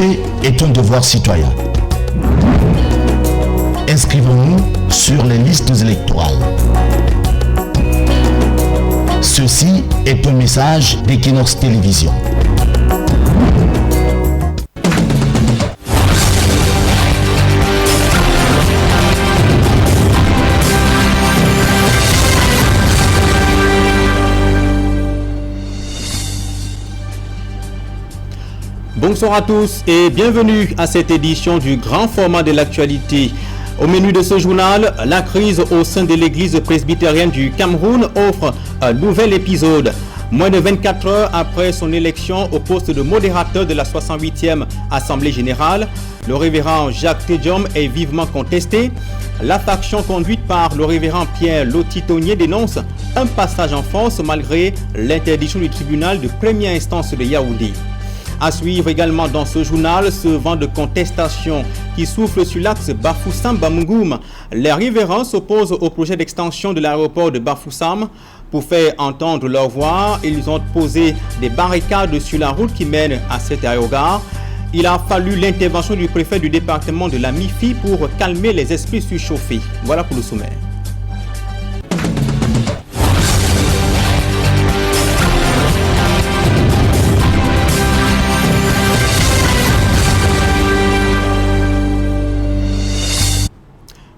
Voter est un devoir citoyen. Inscrivons-nous sur les listes électorales. Ceci est un message d'Equinox Télévision. Bonsoir à tous et bienvenue à cette édition du grand format de l'actualité. Au menu de ce journal, la crise au sein de l'église presbytérienne du Cameroun offre un nouvel épisode. Moins de 24 heures après son élection au poste de modérateur de la 68e Assemblée générale, le révérend Jacques Tedium est vivement contesté. La faction conduite par le révérend Pierre Lotitonier dénonce un passage en force malgré l'interdiction du tribunal de première instance de Yaoundé. À suivre également dans ce journal, ce vent de contestation qui souffle sur l'axe Bafoussam-Bamougoum. Les riverains s'opposent au projet d'extension de l'aéroport de Bafoussam. Pour faire entendre leur voix, ils ont posé des barricades sur la route qui mène à cet aérogare. Il a fallu l'intervention du préfet du département de la MIFI pour calmer les esprits surchauffés. Voilà pour le sommaire.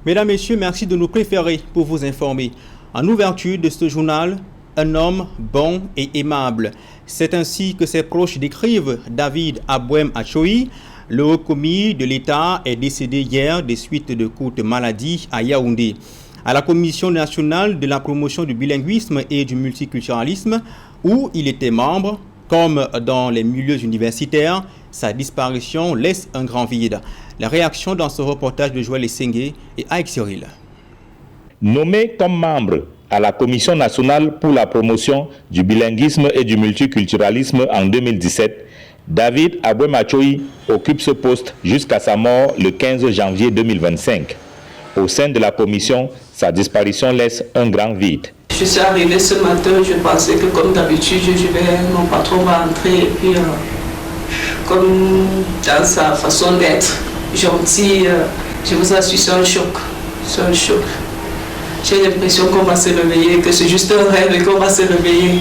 Mesdames, Messieurs, merci de nous préférer pour vous informer. En ouverture de ce journal, un homme bon et aimable. C'est ainsi que ses proches décrivent David Abouem Achoyi. Le haut commis de l'État est décédé hier des suites de courtes maladies à Yaoundé. À la Commission nationale de la promotion du bilinguisme et du multiculturalisme, où il était membre, comme dans les milieux universitaires, sa disparition laisse un grand vide. La réaction dans ce reportage de Joël Essengue et Aïk Cyril. Nommé comme membre à la Commission nationale pour la promotion du bilinguisme et du multiculturalisme en 2017, David Abouem Achoyi occupe ce poste jusqu'à sa mort le 15 janvier 2025. Au sein de la commission, sa disparition laisse un grand vide. Je suis arrivé ce matin, je pensais que comme d'habitude, mon patron va entrer et puis comme dans sa façon d'être, gentil, je vous assure, c'est un choc. C'est un choc. J'ai l'impression qu'on va se réveiller, que c'est juste un rêve et qu'on va se réveiller.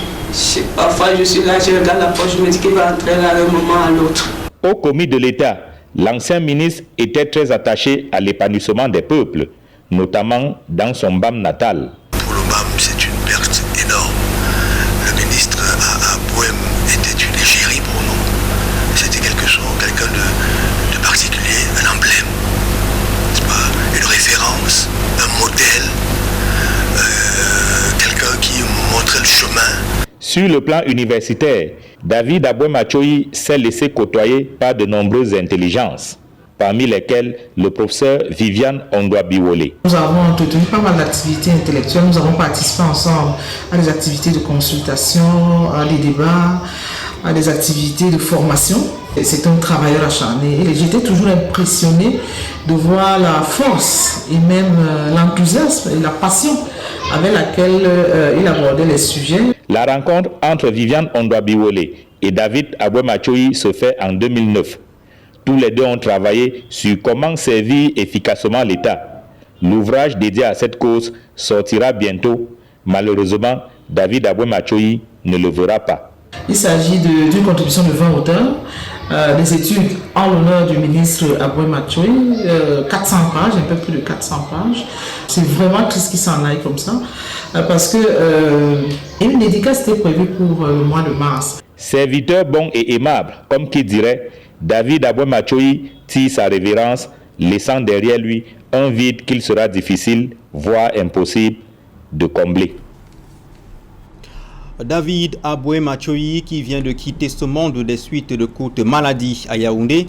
Parfois, je suis là, je regarde la poche, je me dis qu'il va entrer là d'un moment à l'autre. Au commis de l'État, l'ancien ministre était très attaché à l'épanouissement des peuples, notamment dans son BAM natal. Pour le BAM, c'est une perte énorme. Le ministre Abouem était une égérie pour nous. C'était quelque chose, quelqu'un de particulier, un emblème, une référence, un modèle, quelqu'un qui montrait le chemin. Sur le plan universitaire, David Abouem Achoyi s'est laissé côtoyer par de nombreuses intelligences, parmi lesquelles le professeur Viviane Ondwa-Biwole. Nous avons entretenu pas mal d'activités intellectuelles, nous avons participé ensemble à des activités de consultation, à des débats, à des activités de formation. C'est un travailleur acharné et j'étais toujours impressionné de voir la force et même l'enthousiasme et la passion avec laquelle il abordait les sujets. La rencontre entre Viviane Ondwa-Biwole et David Abouem Achoyi se fait en 2009. Tous les deux ont travaillé sur comment servir efficacement l'État. L'ouvrage dédié à cette cause sortira bientôt. Malheureusement, David Abouem Achoyi ne le verra pas. Il s'agit d'une contribution de 20 auteurs, des études en l'honneur du ministre Abouem Achoyi, 400 pages, un peu plus de 400 pages. C'est vraiment triste qu'il s'en aille comme ça, parce que une dédicace était prévue pour le mois de mars. Serviteur bon et aimable, comme qui dirait, David Abouem Achoyi tire sa révérence, laissant derrière lui un vide qu'il sera difficile, voire impossible, de combler. David Abouem Achoyi, qui vient de quitter ce monde des suites de courtes maladies à Yaoundé,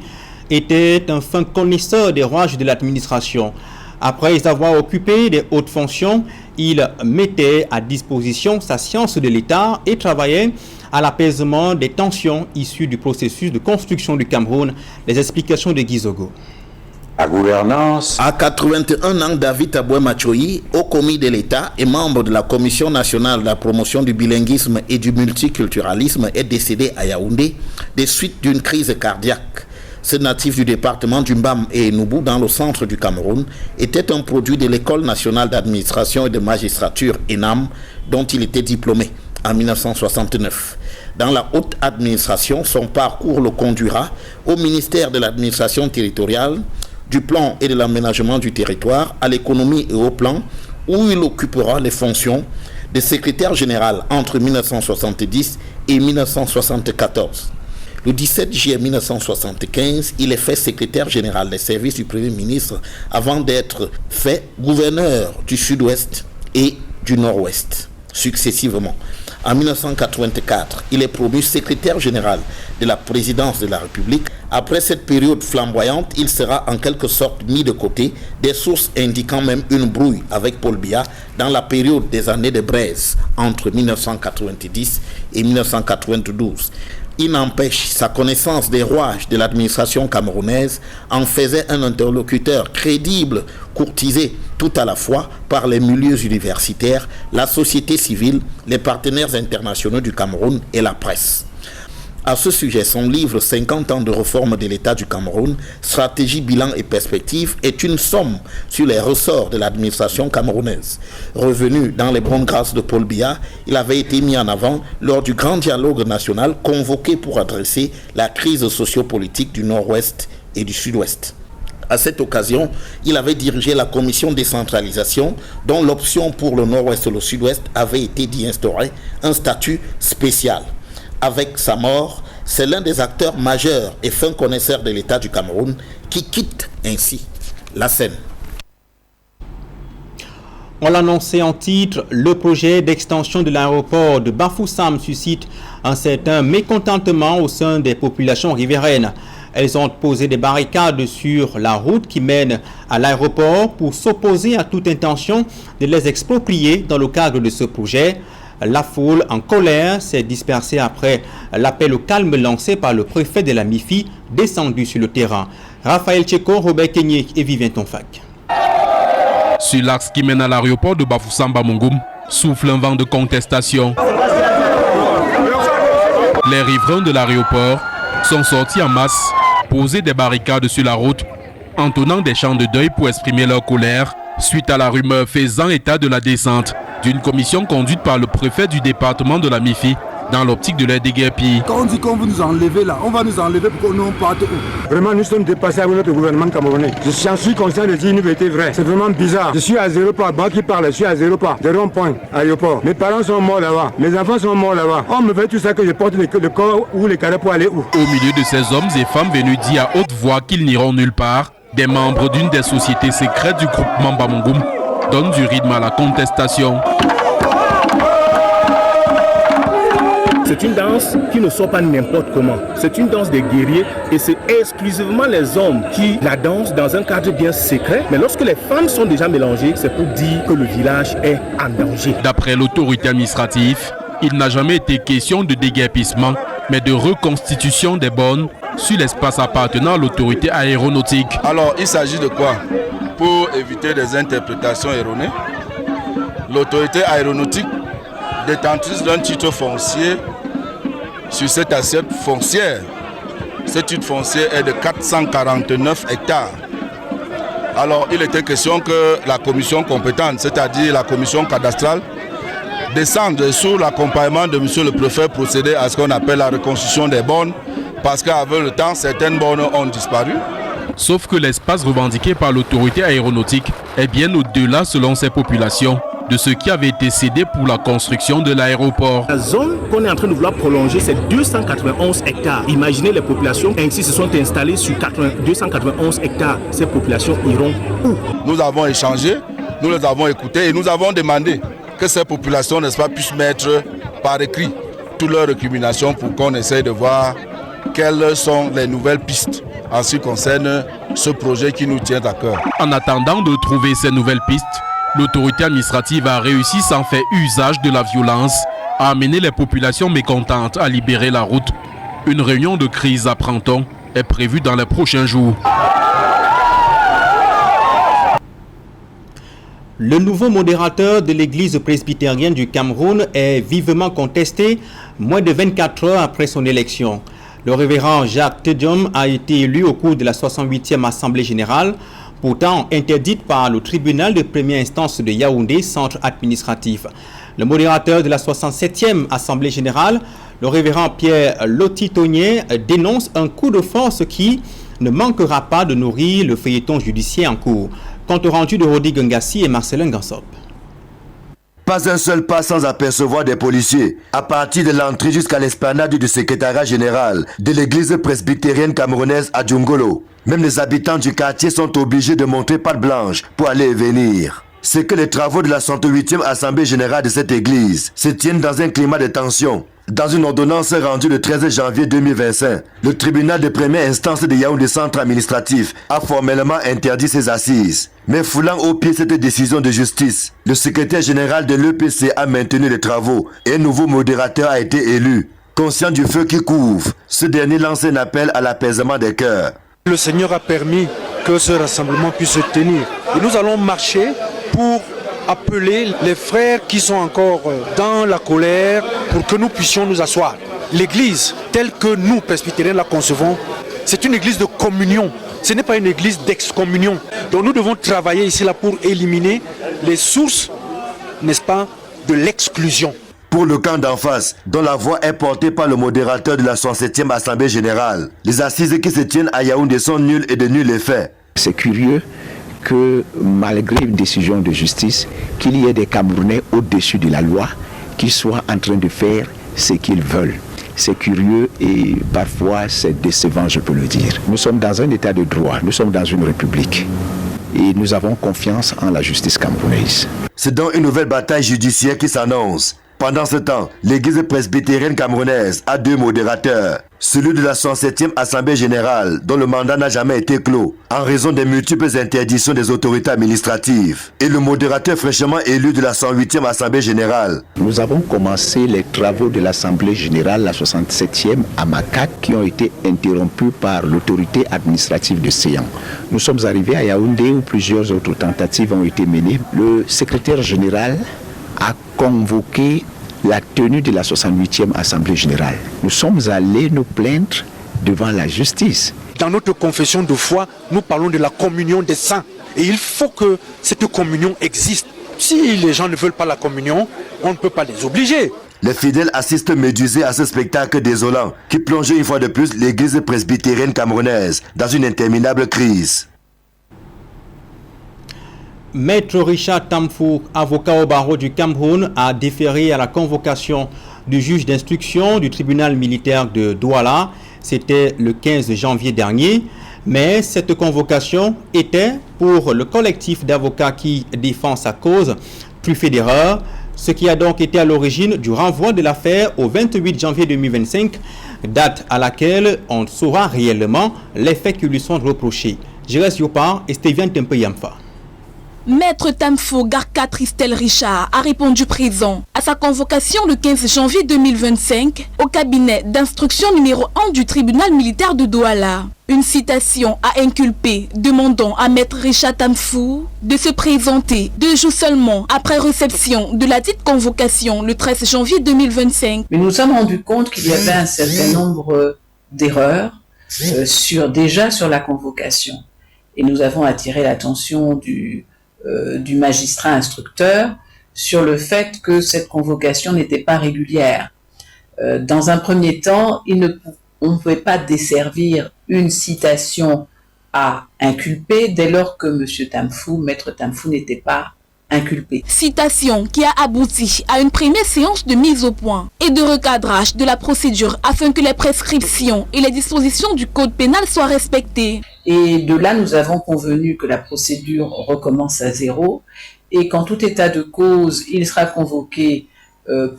était un fin connaisseur des rouages de l'administration. Après avoir occupé des hautes fonctions, il mettait à disposition sa science de l'État et travaillait à l'apaisement des tensions issues du processus de construction du Cameroun. Les explications de Guy Zogo. La gouvernance. À 81 ans, David Abouem Achoyi, haut commis de l'État et membre de la Commission nationale de la promotion du bilinguisme et du multiculturalisme, est décédé à Yaoundé des suites d'une crise cardiaque. Ce natif du département du Mbam et Noubou, dans le centre du Cameroun, était un produit de l'École nationale d'administration et de magistrature ENAM, dont il était diplômé en 1969. Dans la haute administration, son parcours le conduira au ministère de l'administration territoriale, du plan et de l'aménagement du territoire, à l'économie et au plan, où il occupera les fonctions de secrétaire général entre 1970 et 1974. Le 17 juillet 1975, il est fait secrétaire général des services du Premier ministre avant d'être fait gouverneur du Sud-Ouest et du Nord-Ouest, successivement. En 1984, il est promu secrétaire général de la présidence de la République. Après cette période flamboyante, il sera en quelque sorte mis de côté, des sources indiquant même une brouille avec Paul Biya dans la période des années de braise entre 1990 et 1992. Il n'empêche, sa connaissance des rouages de l'administration camerounaise en faisait un interlocuteur crédible, courtisé tout à la fois par les milieux universitaires, la société civile, les partenaires internationaux du Cameroun et la presse. À ce sujet, son livre « 50 ans de réforme de l'État du Cameroun, stratégie, bilan et perspective » est une somme sur les ressorts de l'administration camerounaise. Revenu dans les bonnes grâces de Paul Biya, il avait été mis en avant lors du grand dialogue national convoqué pour adresser la crise sociopolitique du Nord-Ouest et du Sud-Ouest. À cette occasion, il avait dirigé la commission décentralisation dont l'option pour le Nord-Ouest et le Sud-Ouest avait été d'y instaurer un statut spécial. Avec sa mort, c'est l'un des acteurs majeurs et fins connaisseurs de l'État du Cameroun qui quitte ainsi la scène. On l'annonçait en titre, le projet d'extension de l'aéroport de Bafoussam suscite un certain mécontentement au sein des populations riveraines. Elles ont posé des barricades sur la route qui mène à l'aéroport pour s'opposer à toute intention de les exproprier dans le cadre de ce projet. La foule en colère s'est dispersée après l'appel au calme lancé par le préfet de la MIFI descendu sur le terrain. Raphaël Tcheko, Robert Kenyé et Vivien Tonfac. Sur l'axe qui mène à l'aéroport de Bafoussam-Bamongoum, souffle un vent de contestation. Les riverains de l'aéroport sont sortis en masse, poser des barricades sur la route, entonnant des chants de deuil pour exprimer leur colère suite à la rumeur faisant état de la descente d'une commission conduite par le préfet du département de la MIFI dans l'optique de leur déguerpir. Quand on dit qu'on veut nous enlever là, on va nous enlever pour qu'on nous parte où? Vraiment, nous sommes dépassés avec notre gouvernement camerounais. Je suis conscient de dire une vérité vraie. C'est vraiment bizarre. Je suis à 0 pas, moi qui parle, je suis à 0 pas, de rond-point, aéroport. Mes parents sont morts là-bas, mes enfants sont morts là-bas. On me fait tout ça que je porte le corps ou les cadavres pour aller où? Au milieu de ces hommes et femmes venus dire à haute voix qu'ils n'iront nulle part, des membres d'une des sociétés secrètes du groupement Bamongoum donnent du rythme à la contestation. C'est une danse qui ne sort pas n'importe comment. C'est une danse des guerriers et c'est exclusivement les hommes qui la dansent dans un cadre bien secret. Mais lorsque les femmes sont déjà mélangées, c'est pour dire que le village est en danger. D'après l'autorité administrative, il n'a jamais été question de déguerpissement, mais de reconstitution des bornes sur l'espace appartenant à l'autorité aéronautique. Alors, il s'agit de quoi? Pour éviter des interprétations erronées, l'autorité aéronautique, détentrice d'un titre foncier sur cette assiette foncière. Cette titre foncière est de 449 hectares. Alors, il était question que la commission compétente, c'est-à-dire la commission cadastrale, descende sous l'accompagnement de M. le préfet procéder à ce qu'on appelle la reconstruction des bornes, parce qu'avec le temps, certaines bornes ont disparu. Sauf que l'espace revendiqué par l'autorité aéronautique est bien au-delà, selon ces populations, de ce qui avait été cédé pour la construction de l'aéroport. La zone qu'on est en train de vouloir prolonger, c'est 291 hectares. Imaginez les populations ainsi se sont installées sur 291 hectares. Ces populations iront où? Nous avons échangé, nous les avons écoutés et nous avons demandé que ces populations, n'est-ce pas, puissent mettre par écrit toutes leurs récriminations pour qu'on essaye de voir quelles sont les nouvelles pistes en ce qui concerne ce projet qui nous tient à cœur. En attendant de trouver ces nouvelles pistes, l'autorité administrative a réussi sans faire usage de la violence à amener les populations mécontentes à libérer la route. Une réunion de crise, apprend-on, est prévue dans les prochains jours. Le nouveau modérateur de l'église presbytérienne du Cameroun est vivement contesté moins de 24 heures après son élection. Le révérend Jacques Tedium a été élu au cours de la 68e Assemblée générale, pourtant interdite par le tribunal de première instance de Yaoundé, centre administratif. Le modérateur de la 67e Assemblée générale, le révérend Pierre Lotitonier, dénonce un coup de force qui ne manquera pas de nourrir le feuilleton judiciaire en cours. Compte rendu de Rodi Gangassi et Marcelin Gansop. Pas un seul pas sans apercevoir des policiers, à partir de l'entrée jusqu'à l'esplanade du secrétariat général de l'église presbytérienne camerounaise à Djungolo. Même les habitants du quartier sont obligés de montrer patte blanche pour aller et venir. C'est que les travaux de la 68e Assemblée générale de cette église se tiennent dans un climat de tension. Dans une ordonnance rendue le 13 janvier 2025, le tribunal de première instance de Yaoundé centre administratif a formellement interdit ses assises. Mais foulant au pied cette décision de justice, le secrétaire général de l'EPC a maintenu les travaux et un nouveau modérateur a été élu. Conscient du feu qui couvre, ce dernier lance un appel à l'apaisement des cœurs. Le Seigneur a permis que ce rassemblement puisse se tenir. Et nous allons marcher pour appeler les frères qui sont encore dans la colère pour que nous puissions nous asseoir. L'église, telle que nous, presbytériens, la concevons, c'est une église de communion. Ce n'est pas une église d'excommunion. Donc nous devons travailler ici là pour éliminer les sources, n'est-ce pas, de l'exclusion. Pour le camp d'en face, dont la voix est portée par le modérateur de la 67e Assemblée générale, les assises qui se tiennent à Yaoundé sont nulles et de nul effet. C'est curieux que malgré une décision de justice, qu'il y ait des Camerounais au-dessus de la loi qui soient en train de faire ce qu'ils veulent. C'est curieux et parfois c'est décevant, je peux le dire. Nous sommes dans un état de droit, nous sommes dans une république et nous avons confiance en la justice camerounaise. C'est donc une nouvelle bataille judiciaire qui s'annonce. Pendant ce temps, l'église presbytérienne camerounaise a deux modérateurs. Celui de la 67e Assemblée générale, dont le mandat n'a jamais été clos, en raison des multiples interdictions des autorités administratives. Et le modérateur fraîchement élu de la 108e Assemblée générale. Nous avons commencé les travaux de l'Assemblée générale, la 67e à Macac, qui ont été interrompus par l'autorité administrative de Séan. Nous sommes arrivés à Yaoundé où plusieurs autres tentatives ont été menées. Le secrétaire général a convoqué la tenue de la 68e Assemblée générale. Nous sommes allés nous plaindre devant la justice. Dans notre confession de foi, nous parlons de la communion des saints. Et il faut que cette communion existe. Si les gens ne veulent pas la communion, on ne peut pas les obliger. Les fidèles assistent médusés à ce spectacle désolant qui plonge une fois de plus l'église presbytérienne camerounaise dans une interminable crise. Maître Richard Tamfou, avocat au barreau du Cameroun, a déféré à la convocation du juge d'instruction du tribunal militaire de Douala. C'était le 15 janvier dernier. Mais cette convocation était, pour le collectif d'avocats qui défend sa cause, truffée d'erreurs, ce qui a donc été à l'origine du renvoi de l'affaire au 28 janvier 2025, date à laquelle on saura réellement les faits qui lui sont reprochés. Jérès Yopar et Stévian Tempeyamfa. Maître Tamfou Garka Tristel Richard a répondu présent à sa convocation le 15 janvier 2025 au cabinet d'instruction numéro 1 du tribunal militaire de Douala. Une citation a inculpé demandant à Maître Richard Tamfou de se présenter 2 jours seulement après réception de la dite convocation le 13 janvier 2025. Mais nous nous sommes rendus compte qu'il y avait un certain nombre d'erreurs déjà sur la convocation. Et nous avons attiré l'attention du magistrat instructeur sur le fait que cette convocation n'était pas régulière. Dans un premier temps, on ne pouvait pas desservir une citation à inculper dès lors que Maître Tamfou n'était pas inculpé. Citation qui a abouti à une première séance de mise au point et de recadrage de la procédure afin que les prescriptions et les dispositions du code pénal soient respectées. Et de là, nous avons convenu que la procédure recommence à zéro et qu'en tout état de cause, il sera convoqué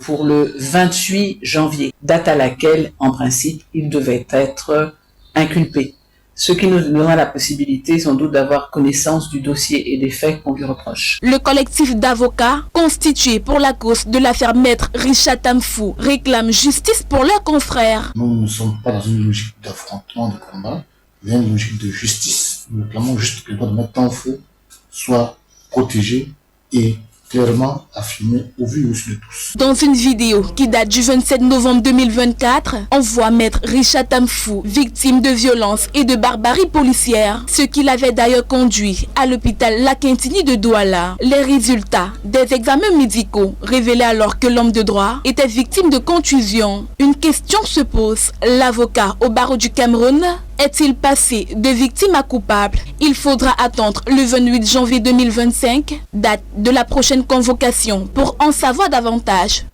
pour le 28 janvier, date à laquelle, en principe, il devait être inculpé. Ce qui nous donnera la possibilité, sans doute, d'avoir connaissance du dossier et des faits qu'on lui reproche. Le collectif d'avocats constitué pour la cause de l'affaire Maître Richard Tamfou réclame justice pour leurs confrères. Nous ne sommes pas dans une logique d'affrontement, de combat, mais une logique de justice. Nous réclamons juste que le droit de Maître Tamfou soit protégé et clairement affirmé au vu aussi de tous. Dans une vidéo qui date du 27 novembre 2024, on voit maître Richard Tamfou, victime de violences et de barbarie policière, ce qui l'avait d'ailleurs conduit à l'hôpital Lakintini de Douala. Les résultats des examens médicaux révélaient alors que l'homme de droit était victime de contusion. Une question se pose, l'avocat au barreau du Cameroun est-il passé de victime à coupable? Il faudra attendre le 28 janvier 2025, date de la prochaine convocation, pour en savoir davantage.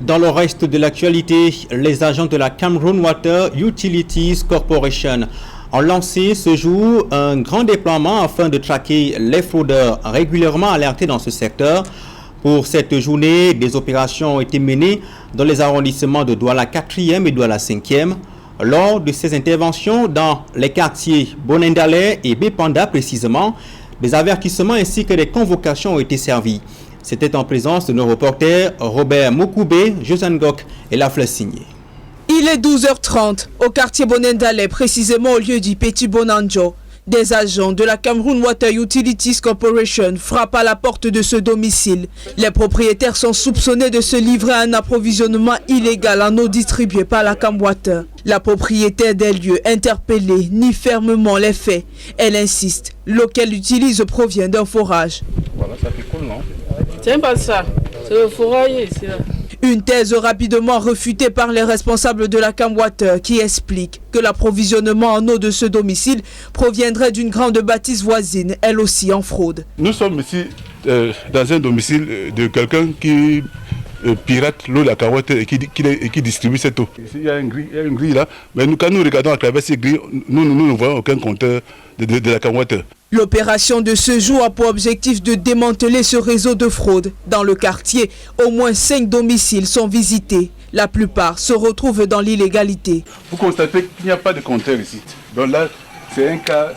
Dans le reste de l'actualité, les agents de la Cameroon Water Utilities Corporation ont lancé ce jour un grand déploiement afin de traquer les fraudeurs régulièrement alertés dans ce secteur. Pour cette journée, des opérations ont été menées dans les arrondissements de Douala 4e et Douala 5e. Lors de ces interventions dans les quartiers Bonendale et Bepanda précisément, des avertissements ainsi que des convocations ont été servis. C'était en présence de nos reporters Robert Mokoubé, Josane Gok et Lafleur Signé. Il est 12h30 au quartier Bonendale, précisément au lieu du Petit Bonanjo. Des agents de la Cameroon Water Utilities Corporation frappent à la porte de ce domicile. Les propriétaires sont soupçonnés de se livrer à un approvisionnement illégal en eau distribuée par la Cam Water. La propriétaire des lieux interpellée nie fermement les faits. Elle insiste, l'eau qu'elle utilise provient d'un forage. Voilà, ça fait cool, non? C'est pas ça, c'est le forage ici. Une thèse rapidement refutée par les responsables de la Cam Water qui explique que l'approvisionnement en eau de ce domicile proviendrait d'une grande bâtisse voisine, elle aussi en fraude. Nous sommes ici dans un domicile de quelqu'un qui pirate l'eau de la Cam Water et qui distribue cette eau. Ici, il y a une grille là, mais quand nous regardons à travers ces grilles, nous ne voyons aucun compteur de la Cam Water. L'opération de ce jour a pour objectif de démanteler ce réseau de fraude. Dans le quartier, au moins 5 domiciles sont visités. La plupart se retrouvent dans l'illégalité. Vous constatez qu'il n'y a pas de compteur ici. Donc là, c'est un cas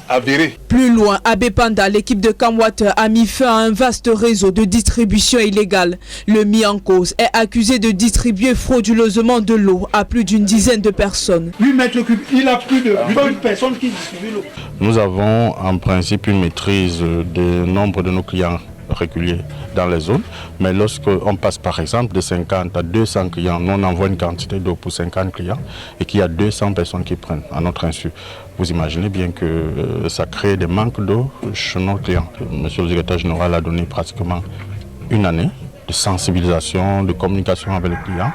avéré. Plus loin, à Bepanda, l'équipe de Cam Water a mis fin à un vaste réseau de distribution illégale. Le mis en cause est accusé de distribuer frauduleusement de l'eau à plus d'une dizaine de personnes. 8 mètres cubes, il a plus de 20 personnes qui distribuent l'eau. Nous avons en principe une maîtrise du nombre de nos clients réguliers dans les zones, mais lorsqu'on passe par exemple de 50 à 200 clients, nous on envoie une quantité d'eau pour 50 clients et qu'il y a 200 personnes qui prennent à notre insu. Vous imaginez bien que ça crée des manques d'eau chez nos clients. Monsieur le secrétaire général a donné pratiquement une année de sensibilisation, de communication avec les clients.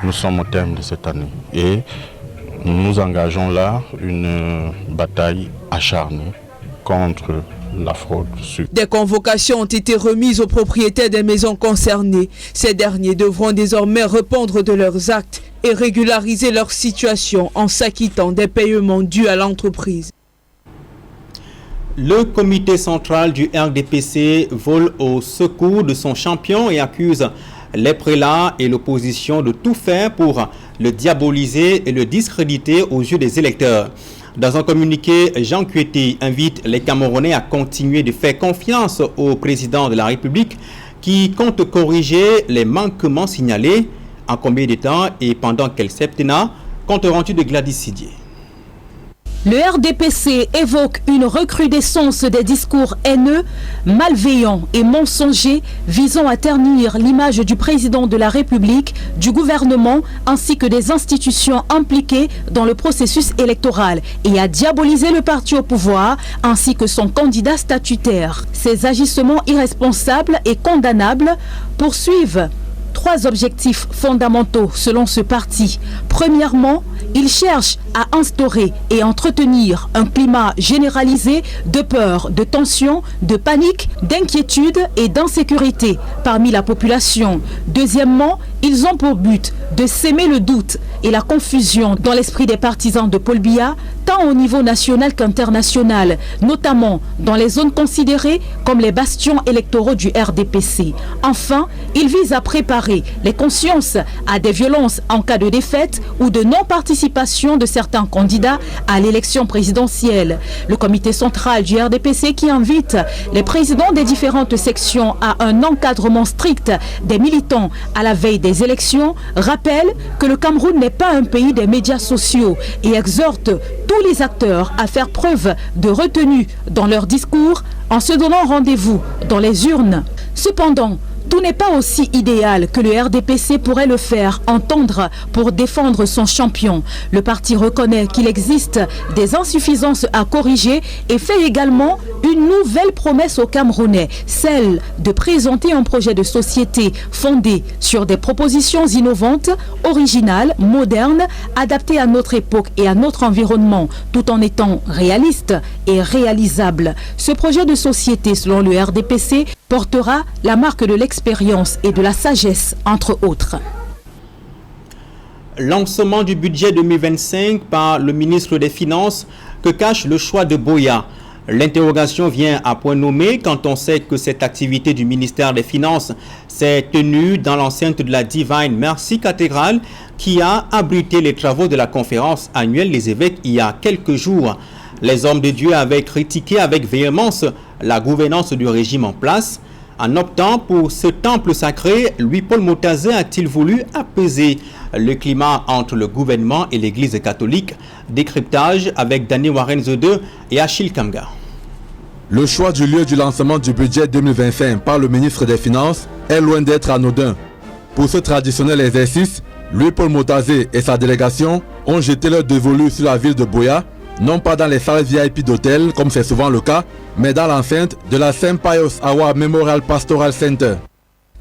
Nous sommes au terme de cette année et nous engageons là une bataille acharnée contre la fraude. Des convocations ont été remises aux propriétaires des maisons concernées. Ces derniers devront désormais répondre de leurs actes et régulariser leur situation en s'acquittant des paiements dus à l'entreprise. Le comité central du RDPC vole au secours de son champion et accuse les prélats et l'opposition de tout faire pour le diaboliser et le discréditer aux yeux des électeurs. Dans un communiqué, Jean Kueté invite les Camerounais à continuer de faire confiance au président de la République qui compte corriger les manquements signalés. En combien de temps et pendant quel septennat? Compte rendu de Gladys Sidier. Le RDPC évoque une recrudescence des discours haineux, malveillants et mensongers visant à ternir l'image du président de la République, du gouvernement ainsi que des institutions impliquées dans le processus électoral et à diaboliser le parti au pouvoir ainsi que son candidat statutaire. Ces agissements irresponsables et condamnables poursuivent 3 objectifs fondamentaux selon ce parti. Premièrement, il cherche à instaurer et entretenir un climat généralisé de peur, de tension, de panique, d'inquiétude et d'insécurité parmi la population. Deuxièmement, ils ont pour but de s'aimer le doute et la confusion dans l'esprit des partisans de Paul Biya, tant au niveau national qu'international, notamment dans les zones considérées comme les bastions électoraux du RDPC. Enfin, ils visent à préparer les consciences à des violences en cas de défaite ou de non-participation de certains candidats à l'élection présidentielle. Le comité central du RDPC qui invite les présidents des différentes sections à un encadrement strict des militants à la veille des élections rappelle que le Cameroun n'est pas un pays des médias sociaux et exhorte tous les acteurs à faire preuve de retenue dans leur discours en se donnant rendez-vous dans les urnes. Cependant, tout n'est pas aussi idéal que le RDPC pourrait le faire entendre pour défendre son champion. Le parti reconnaît qu'il existe des insuffisances à corriger et fait également une nouvelle promesse aux Camerounais, celle de présenter un projet de société fondé sur des propositions innovantes, originales, modernes, adaptées à notre époque et à notre environnement, tout en étant réaliste et réalisable. Ce projet de société, selon le RDPC, portera la marque de l'expérience et de la sagesse, entre autres. Lancement du budget 2025 par le ministre des Finances que cache le choix de Boya. L'interrogation vient à point nommé quand on sait que cette activité du ministère des Finances s'est tenue dans l'enceinte de la Divine Mercy Cathédrale qui a abrité les travaux de la conférence annuelle des évêques il y a quelques jours. Les hommes de Dieu avaient critiqué avec véhémence la gouvernance du régime en place. En optant pour ce temple sacré, Louis-Paul Motazin a-t-il voulu apaiser le climat entre le gouvernement et l'église catholique? Décryptage avec Danny Warren II et Achille Kamga. Le choix du lieu du lancement du budget 2025 par le ministre des Finances est loin d'être anodin. Pour ce traditionnel exercice, Louis-Paul Motazin et sa délégation ont jeté leur dévolu sur la ville de Boya, non pas dans les salles VIP d'hôtel, comme c'est souvent le cas, mais dans l'enceinte de la St. Pius Awa Memorial Pastoral Center.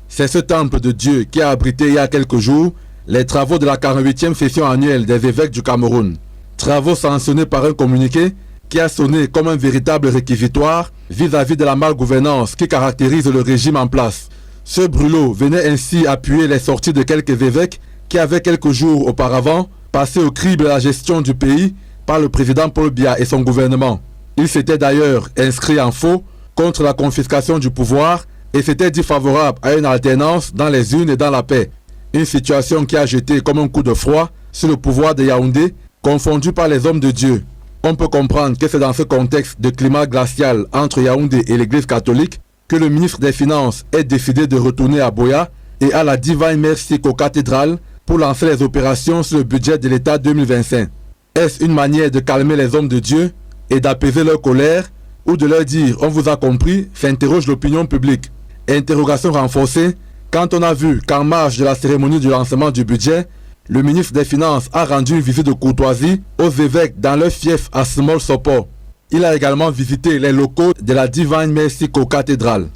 C'est ce temple de Dieu qui a abrité il y a quelques jours les travaux de la 48e session annuelle des évêques du Cameroun. Travaux sanctionnés par un communiqué qui a sonné comme un véritable réquisitoire vis-à-vis de la malgouvernance qui caractérise le régime en place. Ce brûlot venait ainsi appuyer les sorties de quelques évêques qui avaient quelques jours auparavant passé au crible la gestion du pays par le président Paul Biya et son gouvernement. Il s'était d'ailleurs inscrit en faux contre la confiscation du pouvoir et s'était dit favorable à une alternance dans les urnes et dans la paix. Une situation qui a jeté comme un coup de froid sur le pouvoir de Yaoundé, confondu par les hommes de Dieu. On peut comprendre que c'est dans ce contexte de climat glacial entre Yaoundé et l'église catholique que le ministre des Finances ait décidé de retourner à Boya et à la Divine Mercy Cathédrale pour lancer les opérations sur le budget de l'État 2025. Est-ce une manière de calmer les hommes de Dieu et d'apaiser leur colère ou de leur dire « on vous a compris » s'interroge l'opinion publique. Interrogation renforcée quand on a vu qu'en marge de la cérémonie du lancement du budget, le ministre des Finances a rendu une visite de courtoisie aux évêques dans leur fief à Small Sopor. Il a également visité les locaux de la Divine Mercy Cathédrale.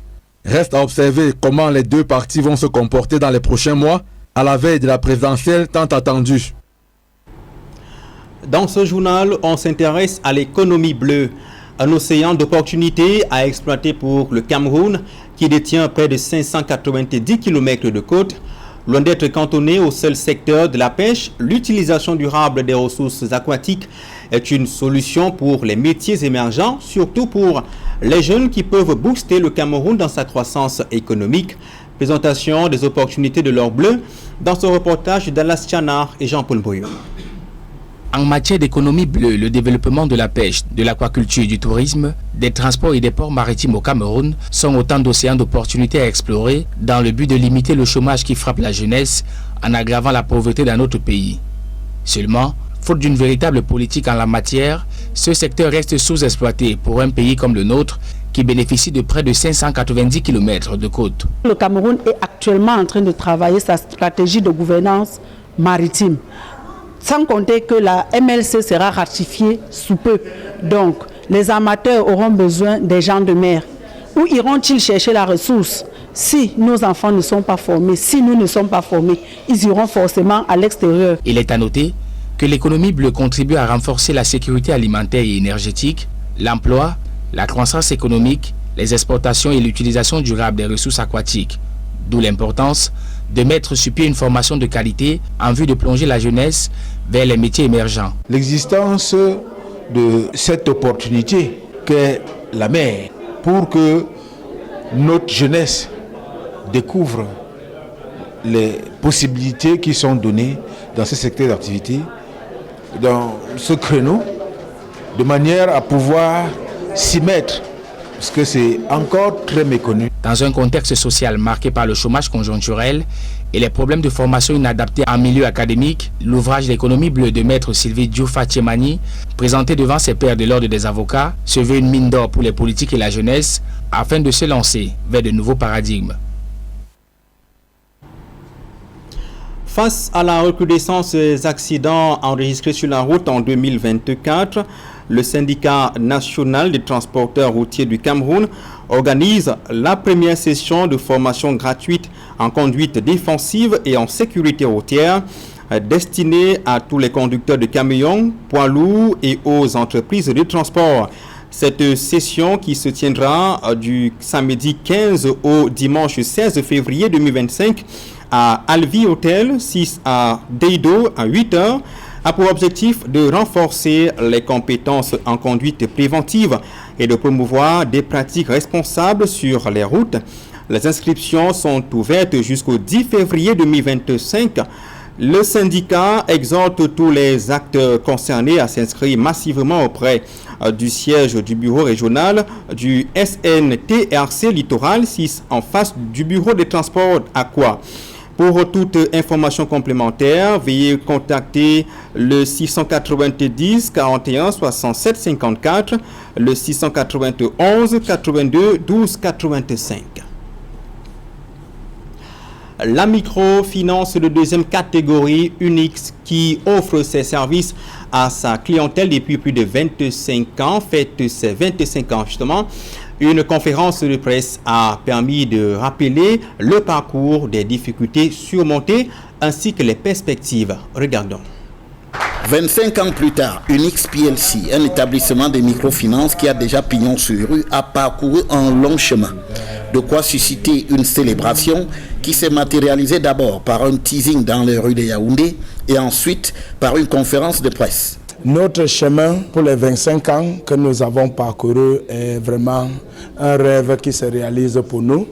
Reste à observer comment les deux partis vont se comporter dans les prochains mois à la veille de la présidentielle tant attendue. Dans ce journal, on s'intéresse à l'économie bleue, un océan d'opportunités à exploiter pour le Cameroun qui détient près de 590 km de côte. Loin d'être cantonné au seul secteur de la pêche, l'utilisation durable des ressources aquatiques est une solution pour les métiers émergents, surtout pour les jeunes qui peuvent booster le Cameroun dans sa croissance économique. Présentation des opportunités de l'or bleu dans ce reportage d'Alas Tchanar et Jean-Paul Boyo. En matière d'économie bleue, le développement de la pêche, de l'aquaculture et du tourisme, des transports et des ports maritimes au Cameroun sont autant d'océans d'opportunités à explorer dans le but de limiter le chômage qui frappe la jeunesse en aggravant la pauvreté dans notre pays. Seulement, faute d'une véritable politique en la matière, ce secteur reste sous-exploité pour un pays comme le nôtre qui bénéficie de près de 590 km de côte. Le Cameroun est actuellement en train de travailler sa stratégie de gouvernance maritime. Sans compter que la MLC sera ratifiée sous peu. Donc, les amateurs auront besoin des gens de mer. Où iront-ils chercher la ressource? Si nos enfants ne sont pas formés, si nous ne sommes pas formés, ils iront forcément à l'extérieur. Il est à noter que l'économie bleue contribue à renforcer la sécurité alimentaire et énergétique, l'emploi, la croissance économique, les exportations et l'utilisation durable des ressources aquatiques. D'où l'importance de mettre sur pied une formation de qualité en vue de plonger la jeunesse vers les métiers émergents. L'existence de cette opportunité qu'est la mer pour que notre jeunesse découvre les possibilités qui sont données dans ce secteur d'activité, dans ce créneau, de manière à pouvoir s'y mettre parce que c'est encore très méconnu. Dans un contexte social marqué par le chômage conjoncturel et les problèmes de formation inadaptés en milieu académique, l'ouvrage L'économie bleue de maître Sylvie Diouf Tchemani, présenté devant ses pairs de l'ordre des avocats, se veut une mine d'or pour les politiques et la jeunesse afin de se lancer vers de nouveaux paradigmes. Face à la recrudescence des accidents enregistrés sur la route en 2024, le syndicat national des transporteurs routiers du Cameroun organise la première session de formation gratuite en conduite défensive et en sécurité routière destinée à tous les conducteurs de camions, poids lourds et aux entreprises de transport. Cette session qui se tiendra du samedi 15 au dimanche 16 février 2025 à Alvi Hotel, 6 à Deido à 8h, a pour objectif de renforcer les compétences en conduite préventive et de promouvoir des pratiques responsables sur les routes. Les inscriptions sont ouvertes jusqu'au 10 février 2025. Le syndicat exhorte tous les acteurs concernés à s'inscrire massivement auprès du siège du bureau régional du SNTRC Littoral 6 en face du bureau des transports Aqua. Pour toute information complémentaire, veuillez contacter le 690 41 67 54, le 691 82 12 85. La microfinance de deuxième catégorie, Unix, qui offre ses services à sa clientèle depuis plus de 25 ans, fête ses 25 ans justement. Une conférence de presse a permis de rappeler le parcours des difficultés surmontées ainsi que les perspectives. Regardons. 25 ans plus tard, Unix PLC, un établissement de microfinance qui a déjà pignon sur rue, a parcouru un long chemin. De quoi susciter une célébration qui s'est matérialisée d'abord par un teasing dans les rues de Yaoundé et ensuite par une conférence de presse. Notre chemin pour les 25 ans que nous avons parcouru est vraiment un rêve qui se réalise pour nous.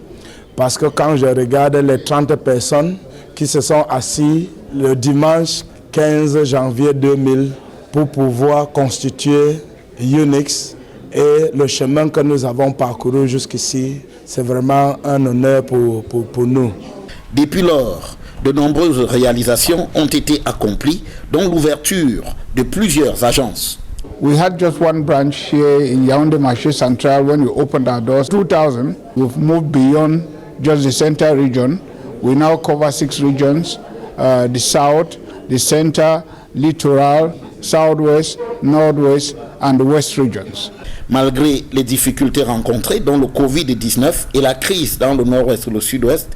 Parce que quand je regarde les 30 personnes qui se sont assises le dimanche 15 janvier 2000 pour pouvoir constituer Unix et le chemin que nous avons parcouru jusqu'ici, c'est vraiment un honneur pour nous. Depuis lors, de nombreuses réalisations ont été accomplies, dont l'ouverture de plusieurs agences. We had just one branch here in Yaoundé Marché Central. When we opened our doors 2000, we've moved beyond just the center region. We now cover 6 regions, the south, the center, littoral, southwest, northwest and the west regions. Malgré les difficultés rencontrées, dont le Covid-19 et la crise dans le nord-ouest et le sud-ouest,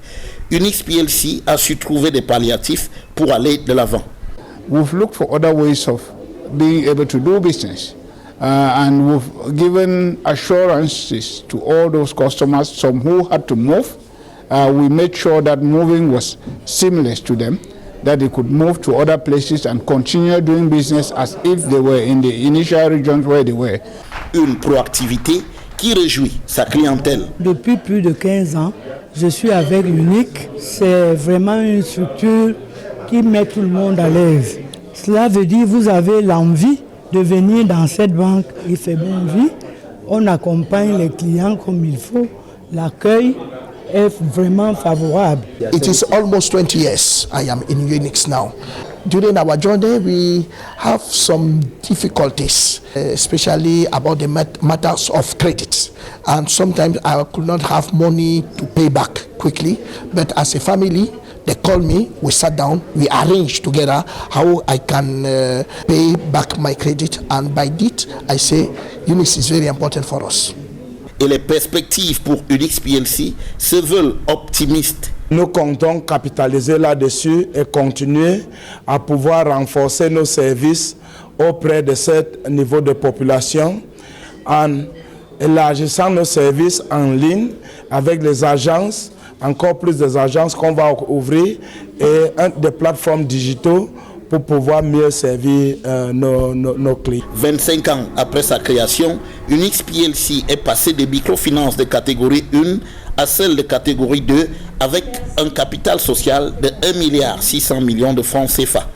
Unix PLC a su trouver des palliatifs pour aller de l'avant. We've looked for other ways of being able to do business and we've given assurances to all those customers, some who had to move. We made sure that moving was seamless to them, that they could move to other places and continue doing business as if they were in the initial regions where they were. Une proactivité qui réjouit sa clientèle. Depuis plus de 15 ans, je suis avec Unix. C'est vraiment une structure qui met tout le monde à l'aise. Cela veut dire que vous avez l'envie de venir dans cette banque. Il fait bonne vie. On accompagne les clients comme il faut. L'accueil est vraiment favorable. It is almost 20 years I am in Unix now. During our journey, we have some difficulties, especially about the matters of credit. And sometimes I could not have money to pay back quickly. But as a family, they called me, we sat down, we arranged together how I can pay back my credit. And by that, I say Unix is very important for us. Et les perspectives pour Unix PLC se veulent optimistes. Nous comptons capitaliser là-dessus et continuer à pouvoir renforcer nos services auprès de ce niveau de population en élargissant nos services en ligne avec les agences, encore plus des agences qu'on va ouvrir et des plateformes digitales pour pouvoir mieux servir nos clients. 25 ans après sa création, Unix PLC est passé de microfinance de catégorie 1 à celle de catégorie 2 avec un capital social de 1,6 milliard de francs CFA.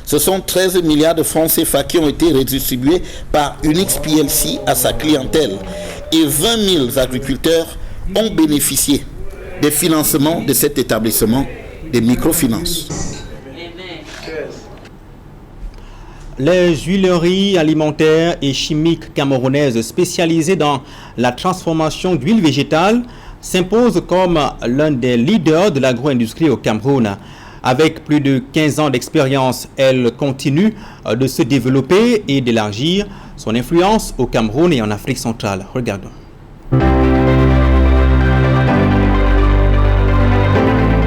Ce sont 13 milliards de francs CFA qui ont été redistribués par Unix PLC à sa clientèle et 20 000 agriculteurs ont bénéficié des financements de cet établissement de microfinance. Les huileries alimentaires et chimiques camerounaises spécialisées dans la transformation d'huile végétale s'imposent comme l'un des leaders de l'agro-industrie au Cameroun. Avec plus de 15 ans d'expérience, elle continue de se développer et d'élargir son influence au Cameroun et en Afrique centrale. Regardons.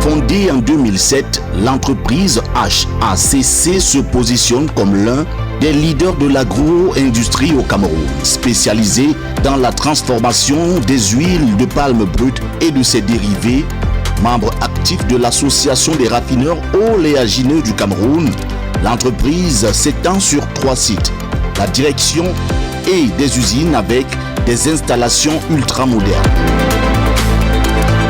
Fondée en 2007, l'entreprise HACC se positionne comme l'un des leaders de l'agro-industrie au Cameroun, spécialisée dans la transformation des huiles de palme brute et de ses dérivés, membre actif de l'association des raffineurs oléagineux du Cameroun. L'entreprise s'étend sur 3 sites, la direction et des usines avec des installations ultramodernes.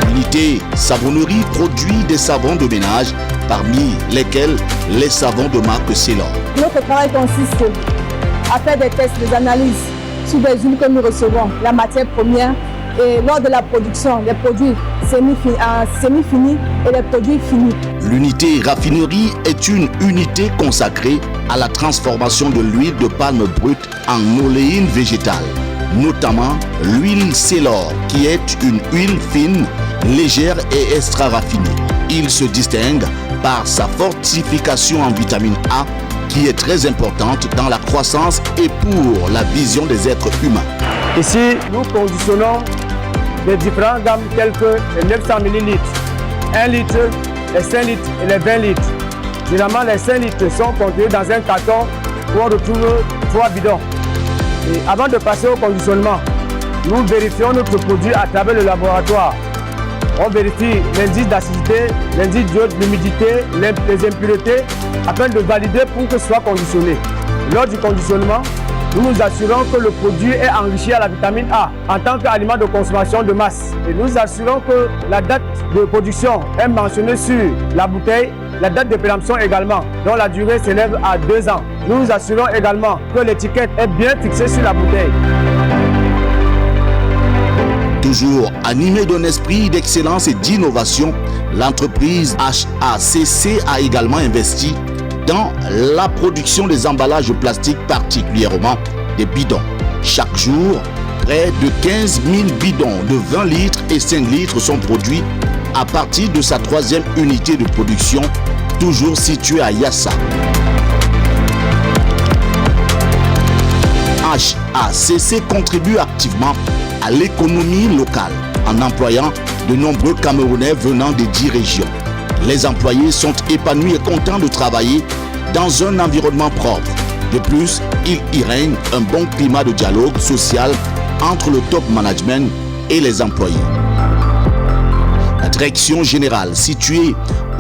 L'unité savonnerie produit des savons de ménage, parmi lesquels les savons de marque Célor. Notre travail consiste à faire des tests, des analyses sur des huiles que nous recevons, la matière première, et lors de la production, les produits semi-finis et les produits finis. L'unité raffinerie est une unité consacrée à la transformation de l'huile de palme brute en oléine végétale, notamment l'huile Célor, qui est une huile fine, légère et extra raffinée. Il se distingue par sa fortification en vitamine A, qui est très importante dans la croissance et pour la vision des êtres humains. Ici, nous conditionnons les différentes gammes telles que les 900 ml, 1 litre, les 5 litres et les 20 litres. Généralement, les 5 litres sont contenus dans un carton où on retrouve 3 bidons. Et avant de passer au conditionnement, nous vérifions notre produit à travers le laboratoire. On vérifie l'indice d'acidité, l'indice d'iode, l'humidité, les impuretés, afin de valider pour que ce soit conditionné. Lors du conditionnement, nous nous assurons que le produit est enrichi à la vitamine A en tant qu'aliment de consommation de masse. Et nous assurons que la date de production est mentionnée sur la bouteille, la date de péremption également, dont la durée s'élève à 2 ans. Nous nous assurons également que l'étiquette est bien fixée sur la bouteille. Toujours animée d'un esprit d'excellence et d'innovation, l'entreprise HACC a également investi dans la production des emballages plastiques, particulièrement des bidons. Chaque jour, près de 15 000 bidons de 20 litres et 5 litres sont produits à partir de sa 3e unité de production, toujours située à Yassa. HACC contribue activement à l'économie locale en employant de nombreux Camerounais venant des 10 régions. Les employés sont épanouis et contents de travailler dans un environnement propre. De plus, il y règne un bon climat de dialogue social entre le top management et les employés. La direction générale, située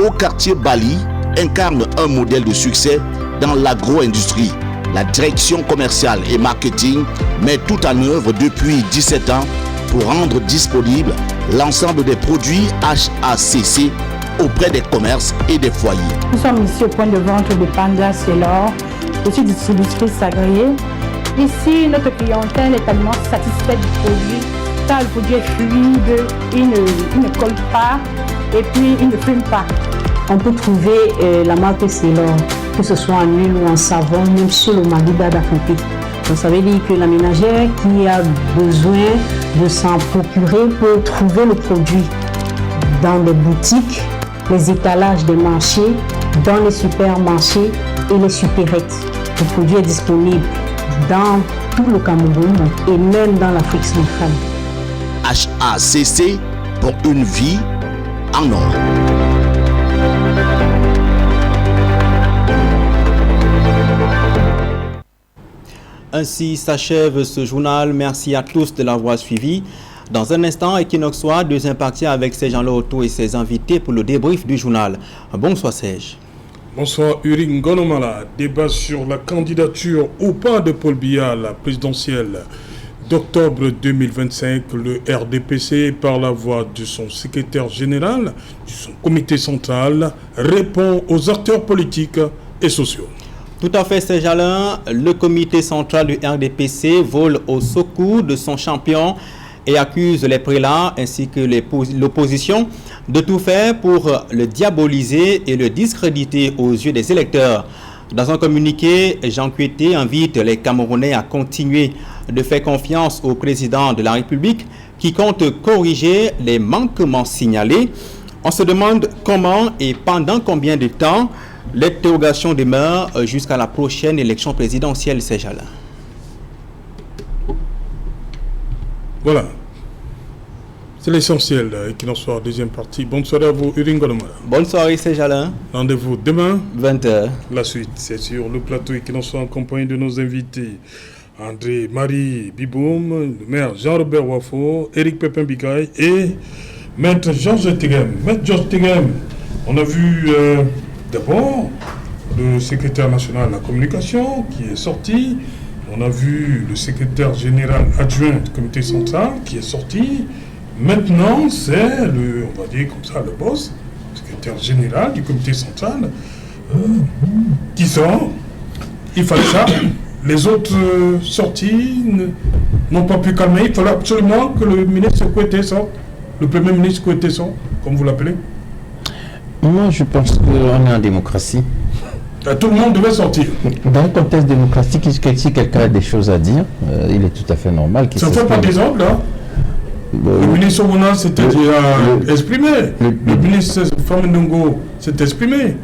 au quartier Bali, incarne un modèle de succès dans l'agro-industrie. La direction commerciale et marketing met tout en œuvre depuis 17 ans pour rendre disponible l'ensemble des produits HACC auprès des commerces et des foyers. Nous sommes ici au point de vente de Panda Célor. Je suis distributrice agréée. Ici, notre clientèle est tellement satisfaite du produit, car le produit est fluide, il ne colle pas et puis il ne fume pas. On peut trouver la marque Célor, que ce soit en huile ou en savon, même sur le Malida d'Afrique. Donc ça veut dire que la ménagère qui a besoin de s'en procurer peut trouver le produit dans les boutiques, les étalages des marchés, dans les supermarchés et les supérettes. Le produit est disponible dans tout le Cameroun et même dans l'Afrique centrale. HACC pour une vie en or. Ainsi s'achève ce journal. Merci à tous de l'avoir suivi. Dans un instant, Equinoxois, deuxième partie avec Serge Loto et ses invités pour le débrief du journal. Bonsoir Serge. Bonsoir Uri Ngonomala. Débat sur la candidature ou pas de Paul Biya à la présidentielle d'octobre 2025. Le RDPC, par la voix de son secrétaire général, de son comité central, répond aux acteurs politiques et sociaux. Tout à fait, c'est Jalin. Le comité central du RDPC vole au secours de son champion et accuse les prélats ainsi que l'opposition de tout faire pour le diaboliser et le discréditer aux yeux des électeurs. Dans un communiqué, Jean Kueté invite les Camerounais à continuer de faire confiance au président de la République qui compte corriger les manquements signalés. On se demande comment et pendant combien de temps l'interrogation demeure jusqu'à la prochaine élection présidentielle, c'est Jalin. Voilà. C'est l'essentiel. Equinox Soir, deuxième partie. Bonne soirée à vous, Uring Gonomala. Bonne soirée, c'est Jalin. Rendez-vous demain, 20h. La suite, c'est sur le plateau Equinox Soir en compagnie de nos invités. André Marie Biboum, le maire Jean-Robert Wafo, Éric Pépin Bikaï et Maître Georges Tegem. Maître Georges Tegem, on a vu d'abord le secrétaire national de la communication qui est sorti. On a vu le secrétaire général adjoint du comité central qui est sorti. Maintenant, c'est on va dire comme ça, le boss, le secrétaire général du comité central, qui sort. Il fallait ça. Les autres sorties n'ont pas pu calmer. Il fallait absolument que le ministre Kueté sorte, le premier ministre Kueté sorte, comme vous l'appelez. Moi, je pense qu'on est en démocratie. Tout le monde devait sortir. Dans le contexte démocratique, si quelqu'un a des choses à dire, il est tout à fait normal qu'il s'exprime. Ça ne fait pas des ordres, là. Le ministre Ouna s'était déjà exprimé. Le ministre Famendongo s'est exprimé.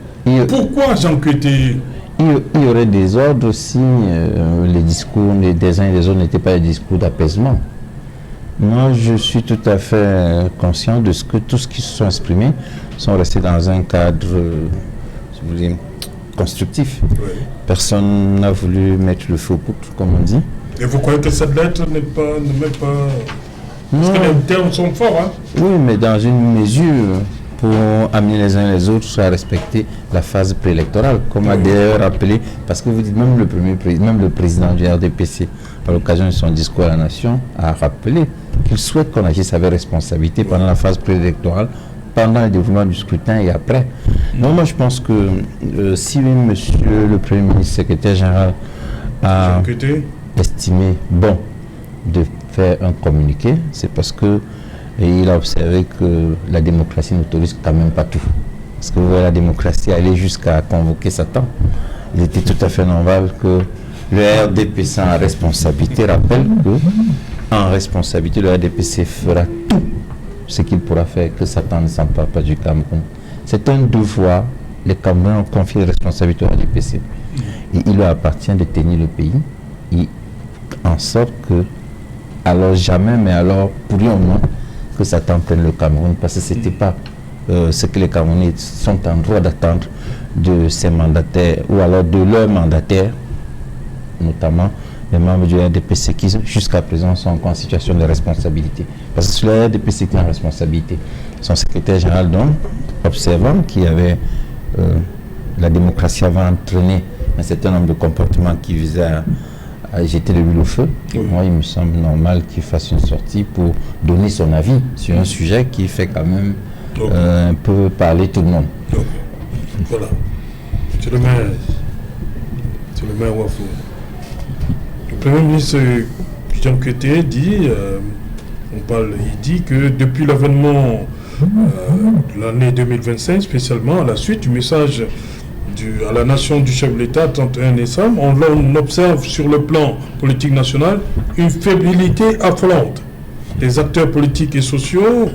Pourquoi Jean Kueté? Il y aurait des ordres si les discours des uns et des autres n'étaient pas des discours d'apaisement. Moi, je suis tout à fait conscient de ce que tous ceux qui se sont exprimés sont restés dans un cadre, si vous voulez, constructif. Oui. Personne n'a voulu mettre le feu aux poudres, comme on dit. Et vous croyez que cette lettre ne met pas... Parce que les termes sont forts, hein? Oui, mais dans une mesure pour amener les uns et les autres à respecter la phase préélectorale, comme a d'ailleurs rappelé, parce que vous dites même le président du RDPC, à l'occasion de son discours à la nation, a rappelé qu'il souhaite qu'on agisse avec responsabilité pendant la phase préélectorale, pendant le déroulement du scrutin et après. Donc moi je pense que si monsieur le Premier ministre, secrétaire général, a estimé bon de faire un communiqué, c'est parce que il a observé que la démocratie n'autorise quand même pas tout. Parce que vous voyez, la démocratie allait jusqu'à convoquer Satan. Il était tout à fait normal que le RDPC en responsabilité rappelle que en responsabilité le RDPC fera tout ce qu'il pourra faire que Satan ne s'empare pas du Cameroun. C'est un devoir. Les Camerounais ont confié la responsabilité au RDPC. Et il leur appartient de tenir le pays et en sorte que, alors jamais, mais alors pourrions au moins que Satan prenne le Cameroun, parce que ce n'était pas ce que les Camerounais sont en droit d'attendre de ces mandataires, ou alors de leurs mandataires, notamment les membres du RDPC qui jusqu'à présent sont en situation de responsabilité. Parce que c'est le RDPC qui est en responsabilité. Son secrétaire général, donc, observant qu'il y avait la démocratie avait entraîné un certain nombre de comportements qui visaient à jeter de l'huile au feu. Oui. Moi, il me semble normal qu'il fasse une sortie pour donner son avis sur un sujet qui fait quand même un peu parler tout le monde. Voilà. C'est le maire Wafo. Le Premier ministre Jean Kueté dit, il dit que depuis l'avènement de l'année 2025, spécialement à la suite du message à la nation du chef de l'État, 31 décembre, on observe sur le plan politique national une fébrilité affolante des acteurs politiques et sociaux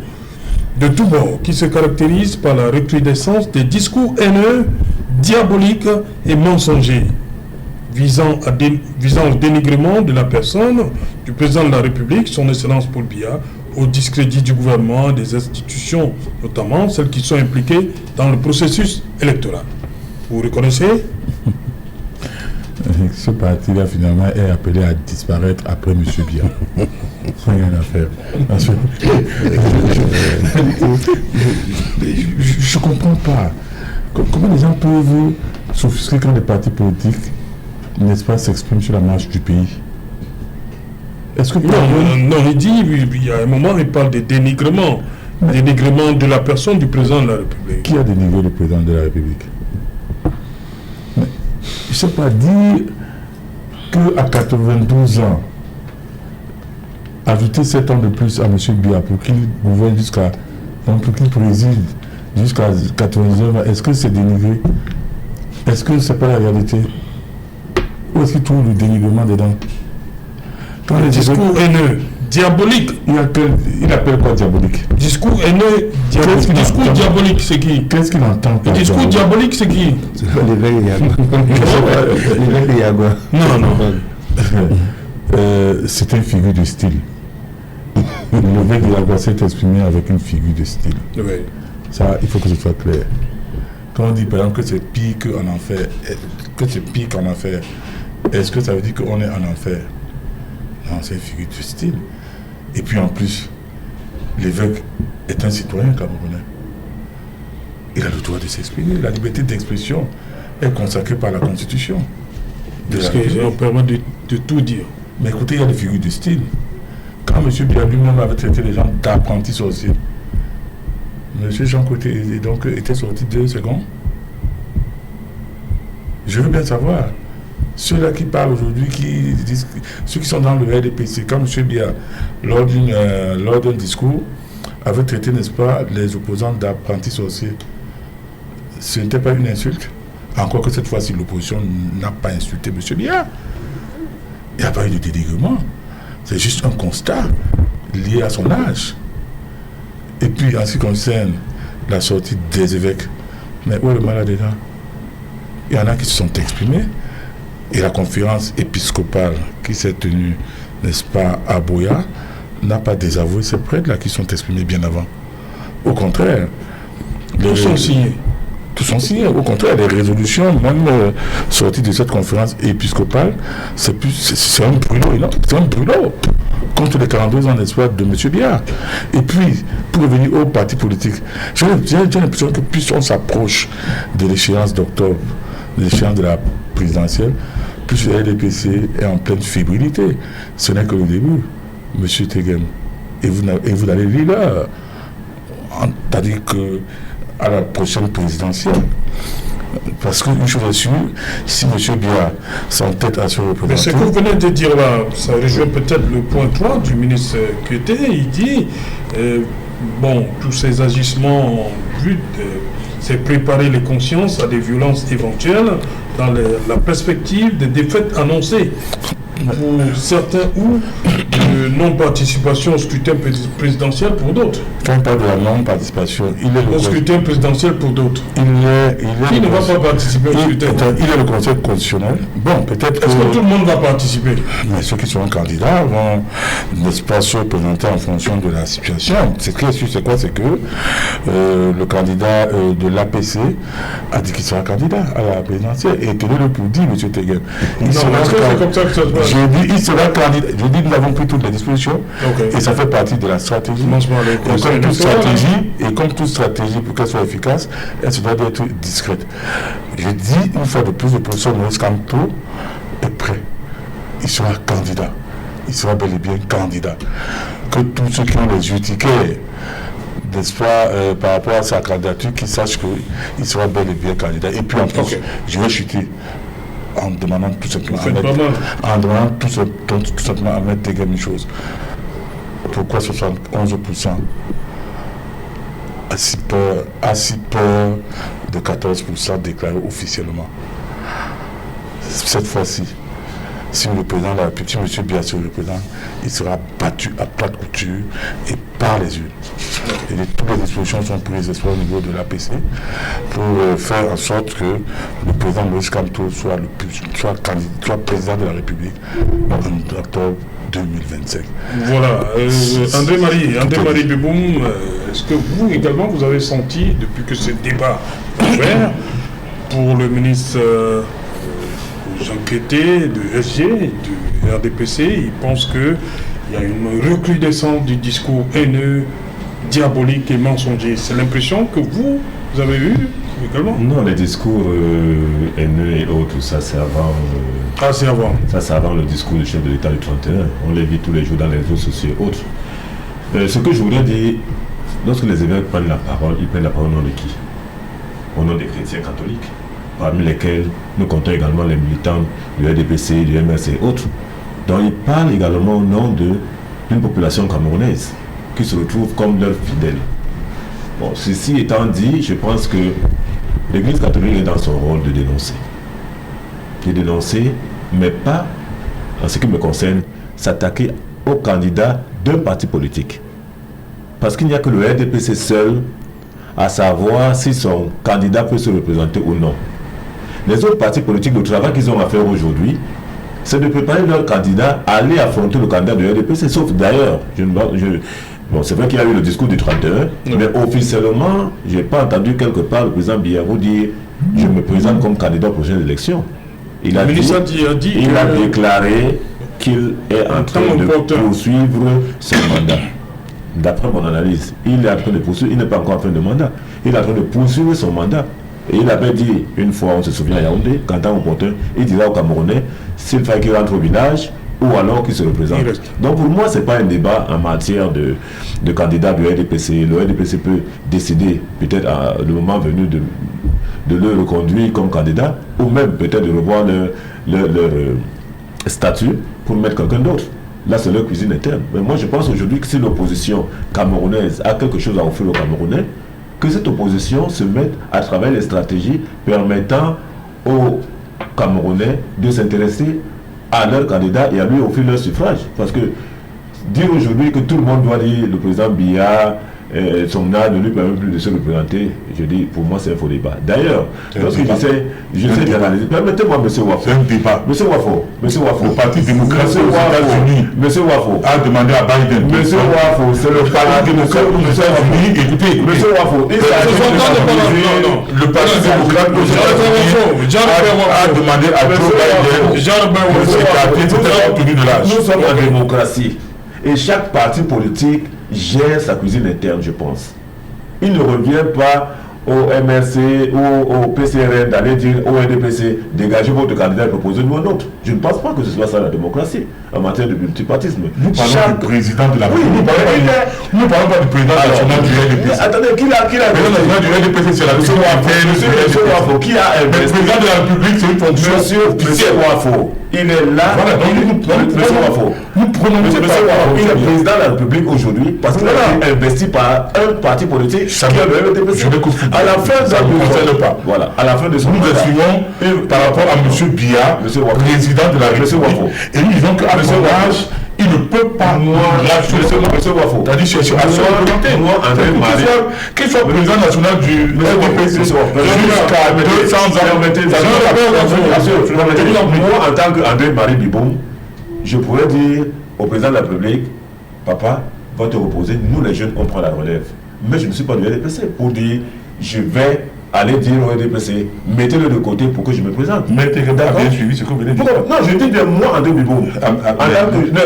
de tous bords qui se caractérisent par la recrudescence des discours haineux, diaboliques et mensongers visant au dénigrement de la personne du président de la République, son Excellence Paul Biya, au discrédit du gouvernement, des institutions, notamment celles qui sont impliquées dans le processus électoral. Vous reconnaissez? Ce parti-là, finalement, est appelé à disparaître après M. Biya. Rien à faire. Je ne comprends pas. Comment les gens peuvent s'offusquer quand les partis politiques, n'est-ce pas, s'expriment sur la marche du pays? Est-ce que non, il dit, il y a un moment, il parle de dénigrement. Dénigrement de la personne du président de la République. Qui a dénigré le président de la République? je ne sais pas, dire qu'à 92 ans, ajouter 7 ans de plus à M. Biya pour qu'il gouverne jusqu'à, pour qu'il préside jusqu'à 89 ans, est-ce que c'est dénigré? Est-ce que ce n'est pas la réalité? Où est-ce qu'il trouve le dénigrement dedans? Quand le discours haineux, diabolique. Il appelle quoi diabolique? Discours haineux, diabolique. Discours diabolique, c'est qui? Qu'est-ce qu'il entend? Le discours diabolique, c'est qui? L'évêque de Yagua. Non. C'est une figure de style. L'évêque de Yagua s'est exprimé avec une figure de style. Oui. Ça, il faut que ce soit clair. Quand on dit par exemple que c'est pire qu'en enfer, est-ce que ça veut dire qu'on est en enfer? Non, c'est une figure de style. Et puis en plus, l'évêque est un citoyen camerounais. Il a le droit de s'exprimer. La liberté d'expression est consacrée par la Constitution. Parce qu'on permet de tout dire. Mais écoutez, il y a des figures de style. Quand M. Biya lui-même avait traité les gens d'apprentis sorciers, M. Jean Côté donc était sorti 2 secondes. Je veux bien savoir. Ceux-là qui parlent aujourd'hui, ceux qui sont dans le RDPC, quand M. Biya, lors d'un discours, avait traité, n'est-ce pas, les opposants d'apprentis sorciers, ce n'était pas une insulte. Encore que cette fois-ci, l'opposition n'a pas insulté M. Biya. Il n'y a pas eu de dénigrement. C'est juste un constat lié à son âge. Et puis, en ce qui concerne la sortie des évêques, mais où est le malade dedans? Il y en a qui se sont exprimés. Et la conférence épiscopale qui s'est tenue, n'est-ce pas, à Boya, n'a pas désavoué ces prêtres-là qui sont exprimés bien avant. Au contraire. Tous sont signés. Tous sont signés. Au contraire, les résolutions, même sorties de cette conférence épiscopale, c'est un brûlot. C'est un brûlot contre les 42 ans d'espoir de M. Biya. Et puis, pour revenir aux partis politiques, j'ai l'impression que plus on s'approche de l'échéance d'octobre, de l'échéance de la présidentielle, plus le RDPC est en pleine fébrilité. Ce n'est que le début, M. Tegem. Et vous allez lire là, c'est-à-dire qu'à la prochaine présidentielle, parce qu'une chose est sûre, si M. Biya s'entête à se représenter... Mais ce que vous venez de dire là, ça rejoint peut-être le point 3 du ministre Kété. Il dit, tous ces agissements en but c'est préparer les consciences à des violences éventuelles dans la perspective des défaites annoncées pour certains ou de non-participation au scrutin présidentiel pour d'autres. Quand on parle de la non-participation, au scrutin présidentiel pour d'autres. Qui ne va pas participer au scrutin? Il est le Conseil constitutionnel. Bon, peut-être Est-ce que tout le monde va participer? Mais ceux qui seront candidats vont, n'est-ce pas, se présenter en fonction de la situation. C'est très sûr, c'est quoi? C'est que le candidat de l'APC a dit qu'il sera candidat à la présidentielle. Et tenez-le pour dire, M. Tegem. Non, est-ce que c'est comme ça que ça se passe? J'ai dit, il sera candidat. Je dis, nous avons pris toutes les dispositions. Et ça fait partie de la stratégie. Et comme toute stratégie, pour qu'elle soit efficace, elle se doit d'être discrète. Je dis, une fois de plus, le professeur Maurice Kamto est prêt. Il sera candidat. Il sera bel et bien candidat. Que tous ceux qui ont les yeux tickets, n'est-ce pas, par rapport à sa candidature, qu'ils sachent qu'il sera bel et bien candidat. Et puis en plus, je vais chuter en demandant tout simplement à mettre Tegem une chose. Pourquoi 71% à si peur de 14% déclarés officiellement? Cette fois-ci, si le président de la République, si M. Biya se représente, il sera battu à plate couture et par les urnes. Et toutes les dispositions sont prises au niveau de l'APC pour faire en sorte que le président Maurice Kamto soit président de la République en octobre 2025. Voilà. André-Marie Beboum, est-ce que vous également, vous avez senti, depuis que ce débat est ouvert, pour le ministre Jean Kété de SG, du RDPC, il pense qu'il y a une recrudescence du discours haineux, diabolique et mensonger. C'est l'impression que vous avez eue également? Non, les discours haineux et autres, ça c'est avant. C'est avant. Ça c'est avant le discours du chef de l'État du 31. On les vit tous les jours dans les réseaux sociaux et autres. Ce que je voudrais dire, lorsque les évêques prennent la parole, ils prennent la parole au nom de qui? Au nom des chrétiens catholiques. parmi lesquels nous comptons également les militants du RDPC, du MRC et autres. Donc il parle également au nom d'une population camerounaise qui se retrouve comme leurs fidèles. Bon, ceci étant dit, je pense que l'Église catholique est dans son rôle de dénoncer. De dénoncer, mais pas, en ce qui me concerne, s'attaquer aux candidats d'un parti politique. Parce qu'il n'y a que le RDPC seul à savoir si son candidat peut se représenter ou non. Les autres partis politiques, le travail qu'ils ont à faire aujourd'hui, c'est de préparer leur candidat à aller affronter le candidat du RDPC. Sauf d'ailleurs, bon, c'est vrai qu'il y a eu le discours du 31, mais officiellement, je n'ai pas entendu quelque part le président Biarro dire « je me présente comme candidat aux prochaines élections ». Il a déclaré qu'il est en train de poursuivre son mandat. D'après mon analyse, il est en train de poursuivre, il n'est pas encore en fin de mandat, il est en train de poursuivre son mandat. Et il avait dit, une fois, on se souvient à Yaoundé, quand on opportun, il dira aux Camerounais s'il fallait qu'il rentre au village ou alors qu'il se représente. Donc pour moi, ce n'est pas un débat en matière de candidat du RDPC. Le RDPC peut décider, peut-être à le moment venu, de le reconduire comme candidat, ou même peut-être de revoir leur statut pour mettre quelqu'un d'autre. Là, c'est leur cuisine interne. Mais moi, je pense aujourd'hui que si l'opposition camerounaise a quelque chose à offrir aux Camerounais, que cette opposition se mette à travailler les stratégies permettant aux Camerounais de s'intéresser à leur candidat et à lui offrir leur suffrage. Parce que dire aujourd'hui que tout le monde doit dire le président Biya, son âge ne lui permet plus de se représenter, je dis, pour moi, c'est un faux débat. D'ailleurs, lorsque j'essaie d'analyser, permettez-moi, M. Wafo. C'est un débat. M. Wafo, le Parti démocratique aux États-Unis a demandé à Biden. M. Wafo, c'est le Parti démocratique aux États-Unis. Écoutez, M. Wafo, le Parti démocratique aux États-Unis a demandé à Joe Biden de s'écarter de l'âge. Nous sommes en démocratie. Et chaque parti politique gère sa cuisine interne, je pense. Il ne revient pas au MRC ou au PCRN d'aller dire au RDPC, dégagez votre candidat et proposez-nous un autre. Je ne pense pas que ce soit ça la démocratie en matière de multipartisme. Nous parlons du président de la République. Nous ne parlons pas du président national du RDPC. Attendez, qui a le président national du RDPC, c'est la Monsieur Wafo. Qui a le président de la République, c'est une fonction Monsieur Wafo. Il est là. Voilà, donc Monsieur Wafo. Nous prenons Monsieur Wafo. Il est président de la République aujourd'hui parce qu'il a été investi par un parti politique qui est le RDPC. À la fin de voilà, à la fin de son nous suivons par rapport à M. Biya, président de la République. Et nous disons qu'à son âge, il ne peut pas Monsieur Wafo. C'est-à-dire qu'il soit président national du RDPC jusqu'à 200 ans. Moi, en tant qu'André-Marie Biboum, je pourrais dire au président de la République, papa, va te reposer, nous les jeunes, on prend la relève. Mais je ne suis pas du RDPC pour dire, je vais aller dire au RDPC, mettez-le de côté pour que je me présente. Mettez bien suivi ce que vous venez de dire. Non, je dis bien moi, André Biboum.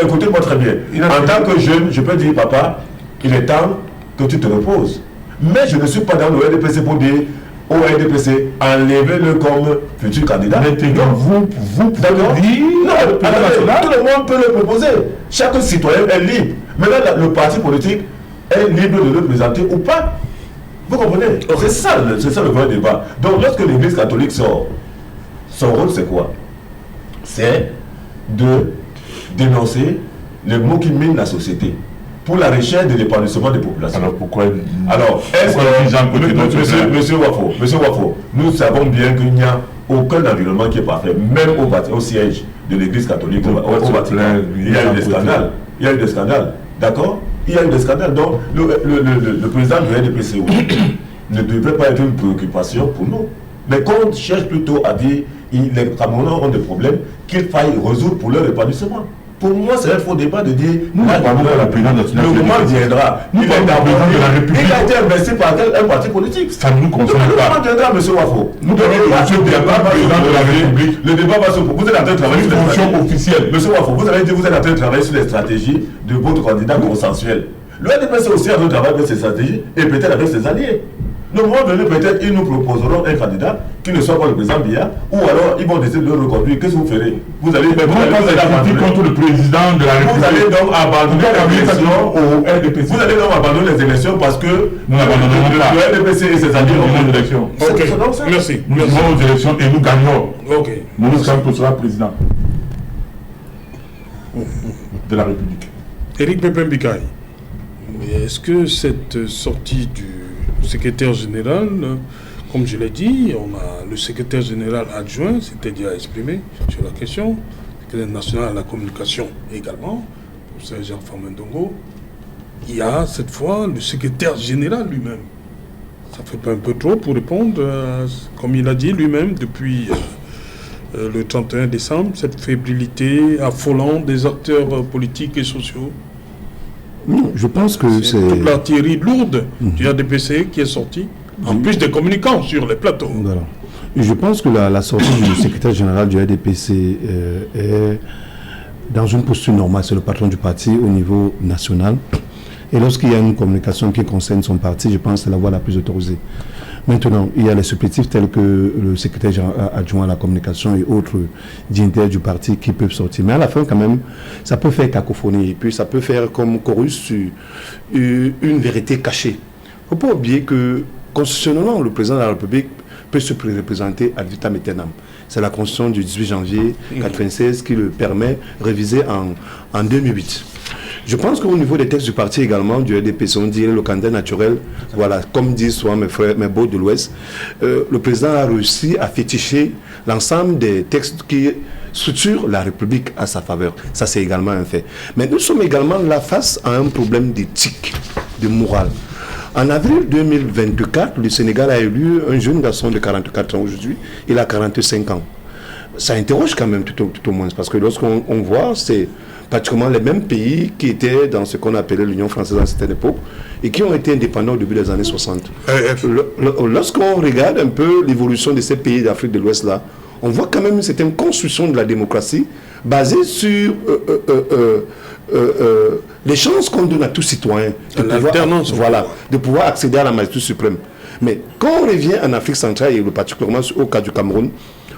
Écoutez-moi très bien. En tant que jeune, je peux dire, papa, il est temps que tu te reposes. Mais je ne suis pas dans le RDPC pour dire au RDPC, enlevez-le comme futur candidat. Vous pouvez dire... Non, tout le monde peut le proposer. Chaque citoyen est libre. Maintenant, le parti politique est libre de le présenter ou pas. Vous comprenez? C'est ça le vrai débat. Donc, lorsque l'Église catholique sort, son rôle, c'est quoi? C'est de dénoncer les maux qui minent la société pour la recherche de l'épanouissement des populations. Alors, pourquoi est-ce que, Monsieur Wafo, nous savons bien qu'il n'y a aucun environnement qui est parfait, même au siège de l'Église catholique, au Vatican. Il y a eu des scandales. D'accord? Il y a eu des scandales. Donc, le président du RDPC ne devrait pas être une préoccupation pour nous. Mais qu'on cherche plutôt à dire les Camerounais ont des problèmes qu'il faille résoudre pour leur épanouissement. Pour moi, c'est un faux débat de dire nous parlons de la présidence nationale. Le moment viendra. Il a été investi par un parti politique. Ça ne nous concerne pas. Le moment viendra, M. Wafo. Nous parlons de la présidence de la République. Le débat va se poser. Vous êtes en train de travailler sur les stratégies officielles. M. Wafo, vous avez dit que vous êtes en train de travailler sur les stratégies de votre candidat consensuel. Le RDPC aussi en train de travailler avec ses stratégies et peut-être avec ses alliés. Le moment donné, peut-être, ils nous proposeront un candidat qui ne soit pas le président Biya, ou alors ils vont décider de le reconduire. Qu'est-ce que vous ferez? Vous allez contre le président de la République. Vous allez donc abandonner les élections au RDPC. Vous allez donc abandonner les élections parce que nous n'abandonnerons pas. Le RDPC et ses alliés ont des élections. Ok, merci. Nous irons aux élections et nous gagnerons. Ok. Maurice Kamto sera président de la République. Éric Pépin Bikaï, est-ce que cette sortie du secrétaire général, comme je l'ai dit, on a le secrétaire général adjoint, s'était déjà exprimé sur la question, le secrétaire national à la communication également, professeur Jean Famendongo, il y a cette fois le secrétaire général lui-même. Ça fait pas un peu trop pour répondre, comme il a dit lui-même depuis le 31 décembre, cette fébrilité affolante des acteurs politiques et sociaux? Non, je pense que c'est toute l'artillerie lourde du RDPC qui est sortie, en plus des communicants sur les plateaux. Voilà. Je pense que la sortie du secrétaire général du RDPC est dans une posture normale. C'est le patron du parti au niveau national. Et lorsqu'il y a une communication qui concerne son parti, je pense que c'est la voie la plus autorisée. Maintenant, il y a les supplétifs tels que le secrétaire adjoint à la communication et autres dignitaires du parti qui peuvent sortir. Mais à la fin, quand même, ça peut faire cacophonie. Et puis, ça peut faire comme chorus sur une vérité cachée. Il ne faut pas oublier que, constitutionnellement, le président de la République peut se représenter ad vitam aeternam. C'est la constitution du 18 janvier 1996 qui le permet, révisée en 2008. Je pense qu'au niveau des textes du parti également, du RDPC, on dirait le candidat naturel, voilà, comme disent souvent mes frères, mes beaux de l'Ouest, le président a réussi à féticher l'ensemble des textes qui structurent la République à sa faveur. Ça, c'est également un fait. Mais nous sommes également là face à un problème d'éthique, de morale. En avril 2024, le Sénégal a élu un jeune garçon de 44 ans aujourd'hui, il a 45 ans. Ça interroge quand même tout au moins, parce que lorsqu'on voit, c'est pratiquement les mêmes pays qui étaient dans ce qu'on appelait l'Union française à cette époque et qui ont été indépendants au début des années 60. Lorsqu'on regarde un peu l'évolution de ces pays d'Afrique de l'Ouest là, on voit quand même une certaine construction de la démocratie basée sur les chances qu'on donne à tout citoyen de pouvoir accéder à la majesté suprême. Mais quand on revient en Afrique centrale et particulièrement au cas du Cameroun,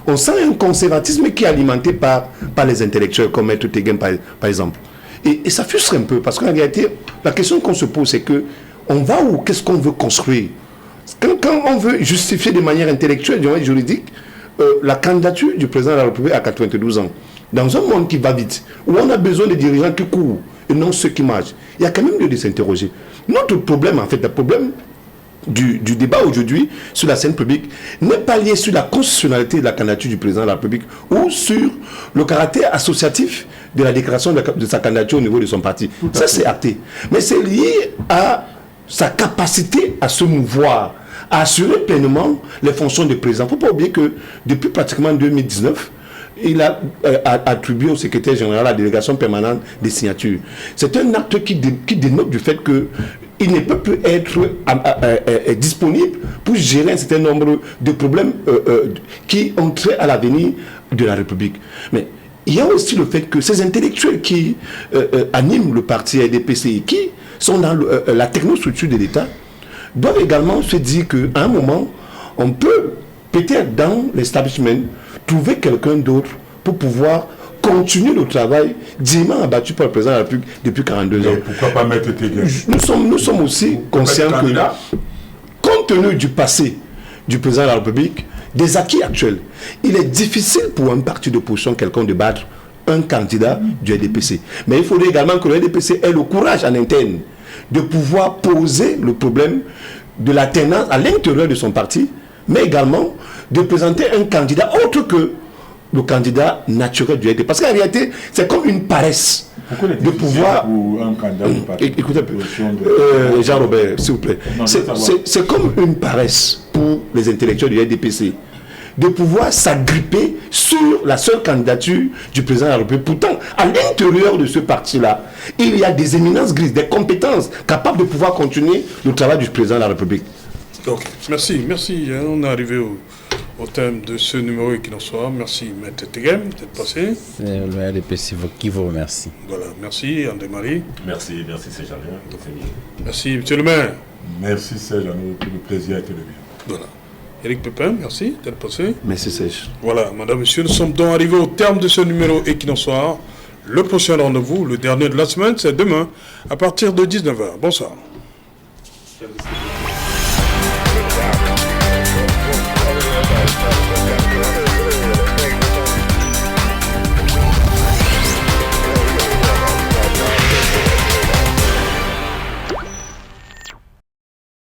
on sent un conservatisme qui est alimenté par les intellectuels comme Maître Téguin par exemple. Et ça frustre un peu parce qu'en réalité, la question qu'on se pose, c'est que on va où? Qu'est-ce qu'on veut construire? Quand on veut justifier de manière intellectuelle, de manière juridique, la candidature du président de la République à 92 ans, dans un monde qui va vite, où on a besoin de dirigeants qui courent et non ceux qui marchent, il y a quand même lieu de s'interroger. Notre problème, en fait, le problème du débat aujourd'hui sur la scène publique n'est pas lié sur la constitutionnalité de la candidature du président de la République ou sur le caractère associatif de la déclaration de sa candidature au niveau de son parti. Ça, c'est acté. Mais c'est lié à sa capacité à se mouvoir, à assurer pleinement les fonctions de président. Il ne faut pas oublier que depuis pratiquement 2019, il a attribué au secrétaire général la délégation permanente des signatures. C'est un acte qui dénote du fait qu'il ne peut plus être disponible pour gérer un certain nombre de problèmes qui ont trait à l'avenir de la République. Mais il y a aussi le fait que ces intellectuels qui animent le parti RDPC, qui sont dans la technostructure de l'État, doivent également se dire qu'à un moment, on peut peut-être dans l'establishment trouver quelqu'un d'autre pour pouvoir continuer le travail dignement abattu par le président de la République depuis 42 ans. Pourquoi pas mettre Téguin? Nous sommes aussi conscients que, compte tenu du passé du président de la République, des acquis actuels, il est difficile pour un parti d'opposition quelconque de battre un candidat du RDPC. Mais il faudrait également que le RDPC ait le courage en interne de pouvoir poser le problème de la tenance à l'intérieur de son parti, mais également de présenter un candidat autre que le candidat naturel du RDPC. Parce qu'en réalité, c'est comme une paresse de pouvoir... un candidat du parti. Écoutez un peu, Jean-Robert, s'il vous plaît. C'est comme une paresse pour les intellectuels du RDPC de pouvoir s'agripper sur la seule candidature du président de la République. Pourtant, à l'intérieur de ce parti-là, il y a des éminences grises, des compétences capables de pouvoir continuer le travail du président de la République. Ok, merci. On est arrivé au thème de ce numéro qui en soit. Merci, Maître Téguin, d'être passé. C'est le RDPC qui vous remercie. Voilà, merci, André-Marie. Merci, c'est Jean-Léon. Merci, monsieur le maire. Merci Serge, le plaisir a été le mien. Voilà. Éric Pépin, merci d'être passé. Merci Serge. Voilà, madame, monsieur, nous sommes donc arrivés au terme de ce numéro Equinoxoir. Le prochain rendez-vous, le dernier de la semaine, c'est demain, à partir de 19h. Bonsoir.